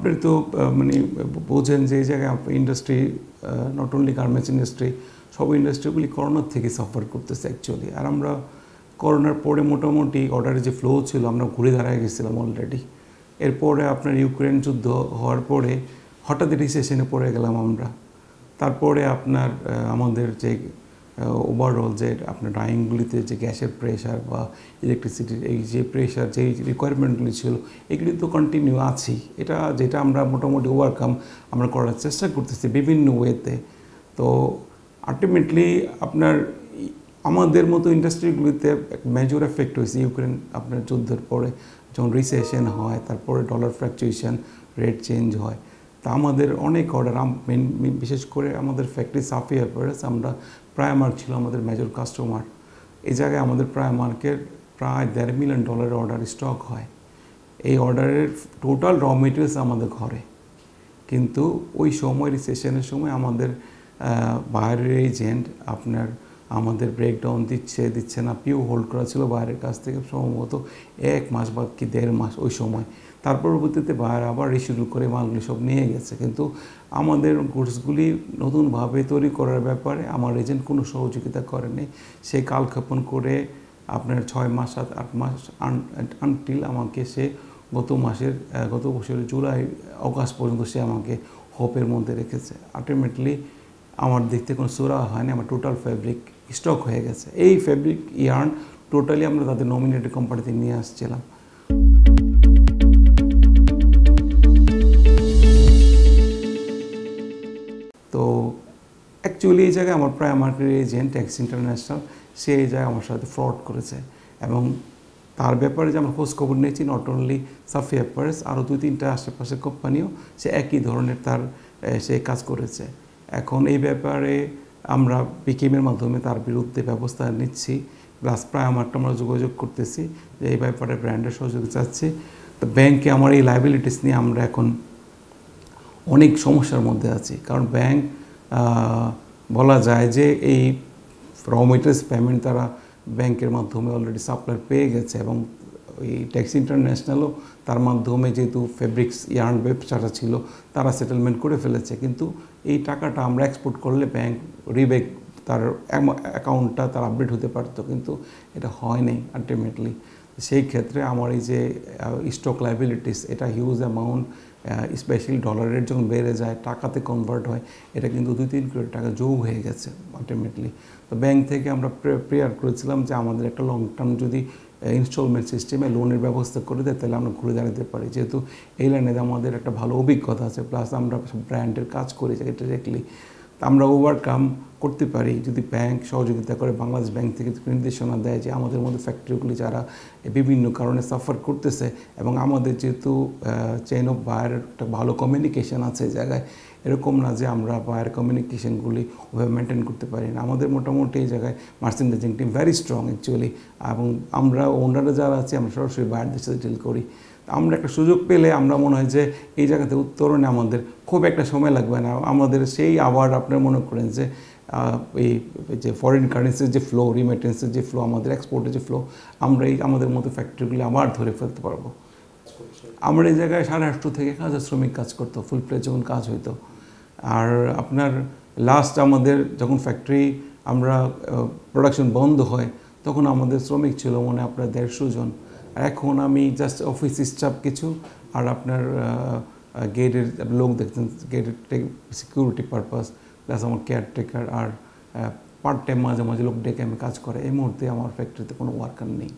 আপনি তো মানে বোঝেন যে এই জায়গায় industry, not only garments industry, সব ইন্ডাস্ট্রিগুলি করোনার থেকে সাফার করতেছে অ্যাকচুয়ালি। আর আমরা করোনার পরে মোটামুটি অর্ডারের যে ফ্লো ছিল আমরা ঘুরে দাঁড়ায় গেছিলাম অলরেডি। এরপরে আপনার ইউক্রেন যুদ্ধ হওয়ার পরে হঠাৎ রিসেশনে পড়ে গেলাম আমরা। তারপরে আপনার আমাদের যে ওভারঅল যে আপনার ডাইংগুলিতে যে গ্যাসের প্রেশার বা ইলেকট্রিসিটির এই যে প্রেশার, যেই রিকোয়ারমেন্টগুলি ছিল, এগুলি তো কন্টিনিউ আছেই। যেটা আমরা মোটামুটি ওভারকাম আমরা করার চেষ্টা করতেছি বিভিন্ন ওয়েতে। তো আলটিমেটলি আপনার আমাদের মতো ইন্ডাস্ট্রিগুলিতে মেজর এফেক্ট হয়েছে ইউক্রেন আপনার যুদ্ধের পরে, যখন রিসেশন হয়, তারপরে ডলার ফ্ল্যাকচুয়েশন, রেট চেঞ্জ হয়। তা আমাদের অনেক অর্ডার, বিশেষ করে আমাদের ফ্যাক্টরি সাফিয়া অ্যাপারেলস, আমরা প্রাইমার্ক ছিল আমাদের মেজর কাস্টমার। এই জায়গায় আমাদের প্রাইমার্কের প্রায় $1.5 মিলিয়ন অর্ডার স্টক হয়। এই অর্ডারের টোটাল র মেটেরিয়ালস আমাদের ঘরে, কিন্তু ওই সময় রিসেশনের সময় আমাদের বাইরের এজেন্ট আপনার আমাদের ব্রেকডাউন দিচ্ছে না, পিও হোল্ড করা ছিল বাইরের কাছ থেকে সম্ভবত 1 মাস বা কি 1.5 মাস ওই সময়। তার পরবর্তীতে বাইরে আবার রিশিডিউল করে মালগুলি সব নিয়ে গেছে, কিন্তু আমাদের গুডসগুলি নতুনভাবে তৈরি করার ব্যাপারে আমার এজেন্ট কোনো সহযোগিতা করেনি। সে কালক্ষেপণ করে আপনার 6 মাস 7-8 মাস আনটিল আমাকে সে গত বছরের জুলাই অগাস্ট পর্যন্ত সে আমাকে হোপের মধ্যে রেখেছে। আলটিমেটলি আমার দেখতে কোনো সুরা হয়নি, আমার টোটাল ফ্যাব্রিক স্টক হয়ে গেছে। এই ফ্যাব্রিক ইয়ার্ন টোটালি আমরা তাদের নমিনেটেড কোম্পানিতে নিয়ে আসছিলাম। তো অ্যাকচুয়ালি এই জায়গায় আমার প্রাইমার্কের এজেন্ট ট্যাক্স ইন্টারন্যাশনাল, সে এই জায়গায় আমার সাথে ফ্রড করেছে, এবং তার ব্যাপারে যে আমরা খোঁজখবর নিয়েছি, নট অনলি সাফিয়া অ্যাপারেলস, আরও 2-3টা আশেপাশের কোম্পানিও সে একই ধরনের সে কাজ করেছে। এখন এই ব্যাপারে আমরা পিকেএমের মাধ্যমে তার বিরুদ্ধে ব্যবস্থা নিচ্ছি, প্লাস প্রাইমার্কটা আমরা যোগাযোগ করতেছি যে এই ব্যাপারে ব্র্যান্ডের সহযোগিতা চাচ্ছি। তো ব্যাংকে আমার এই লাইবিলিটিস নিয়ে আমরা এখন অনেক সমস্যার মধ্যে আছি, কারণ ব্যাংক বলা যায় যে এই র মেটেরিয়ালস পেমেন্ট তারা ব্যাংকের মাধ্যমে অলরেডি সাপ্লাই পেয়ে গেছে, এবং ওই ট্যাক্স ইন্টারন্যাশনালও তার মাধ্যমে যেহেতু ফেব্রিক্স ইয়ার্ন ব্যবসাটা ছিল তারা সেটেলমেন্ট করে ফেলেছে। কিন্তু এই টাকাটা আমরা এক্সপোর্ট করলে ব্যাংক রিবেক তার অ্যাকাউন্টটা তার আপডেট হতে পারতো, কিন্তু এটা হয়নি আলটিমেটলি। সেই ক্ষেত্রে আমার এই যে স্টক লাইবিলিটিস, এটা হিউজ অ্যামাউন্ট, স্পেশালি ডলারের যখন বেড়ে যায়, টাকাতে কনভার্ট হয়, এটা কিন্তু 2-3 কোটি টাকা যোগ হয়ে গেছে আলটিমেটলি। তো ব্যাংক থেকে আমরা প্রেয়ার করেছিলাম যে আমাদের একটা লং টার্ম যদি ইনস্টলমেন্ট সিস্টেমে লোনের ব্যবস্থা করে দেয়, তাহলে আমরা ঘুরে দাঁড়াতে পারি, যেহেতু এই লাইনে আমাদের একটা ভালো অভিজ্ঞতা আছে, প্লাস আমরা ব্র্যান্ডের কাজ করি ডিরেক্টলি। আমরা ওভারকাম করতে পারি যদি ব্যাংক সহযোগিতা করে। বাংলাদেশ ব্যাংক থেকে নির্দেশনা দেয় যে আমাদের মধ্যে ফ্যাক্টরিগুলি যারা বিভিন্ন কারণে সাফার করতেছে, এবং আমাদের যেহেতু চেইন অফ বায়ার একটা ভালো কমিউনিকেশান আছে এই জায়গায়, এরকম না যে আমরা বায়ার কমিউনিকেশানগুলি ওভাবে মেনটেন করতে পারি না। আমাদের মোটামুটি এই জায়গায় merchandising team very strong actually, এবং আমরা ওনারা যারা আছে আমরা সরাসরি বায়ারদের সাথে ডিল করি। আমরা একটা সুযোগ পেলে আমরা মনে হয় যে এই জায়গাতে উত্তরণে আমাদের খুব একটা সময় লাগবে না। আমাদের সেই আবার আপনার মনে করেন যে এই যে ফরেন কারেন্সির যে ফ্লো, রিমিটেন্সের যে ফ্লো, আমাদের এক্সপোর্টের যে ফ্লো, আমরা এই আমাদের মতো ফ্যাক্টরিগুলি আবার ধরে ফেলতে পারবো। আমরা এই জায়গায় 850 থেকে 1000 শ্রমিক কাজ করতো, ফুল প্লেজ যখন কাজ হইতো। আর আপনার লাস্ট আমাদের যখন ফ্যাক্টরি আমরা প্রোডাকশন বন্ধ হয়, তখন আমাদের শ্রমিক ছিল মনে আপনার 150 জন। এখন আমি জাস্ট অফিস স্টাফ কিছু, আর আপনার গেটের লোক দেখতেন, গেটের সিকিউরিটি পারপাস, প্লাস আমার কেয়ারটেকার, আর পার্ট টাইম মাঝে মাঝে লোক ডেকে আমি কাজ করে। এই মুহূর্তে আমার ফ্যাক্টরিতে কোনো ওয়ার্কার নেই।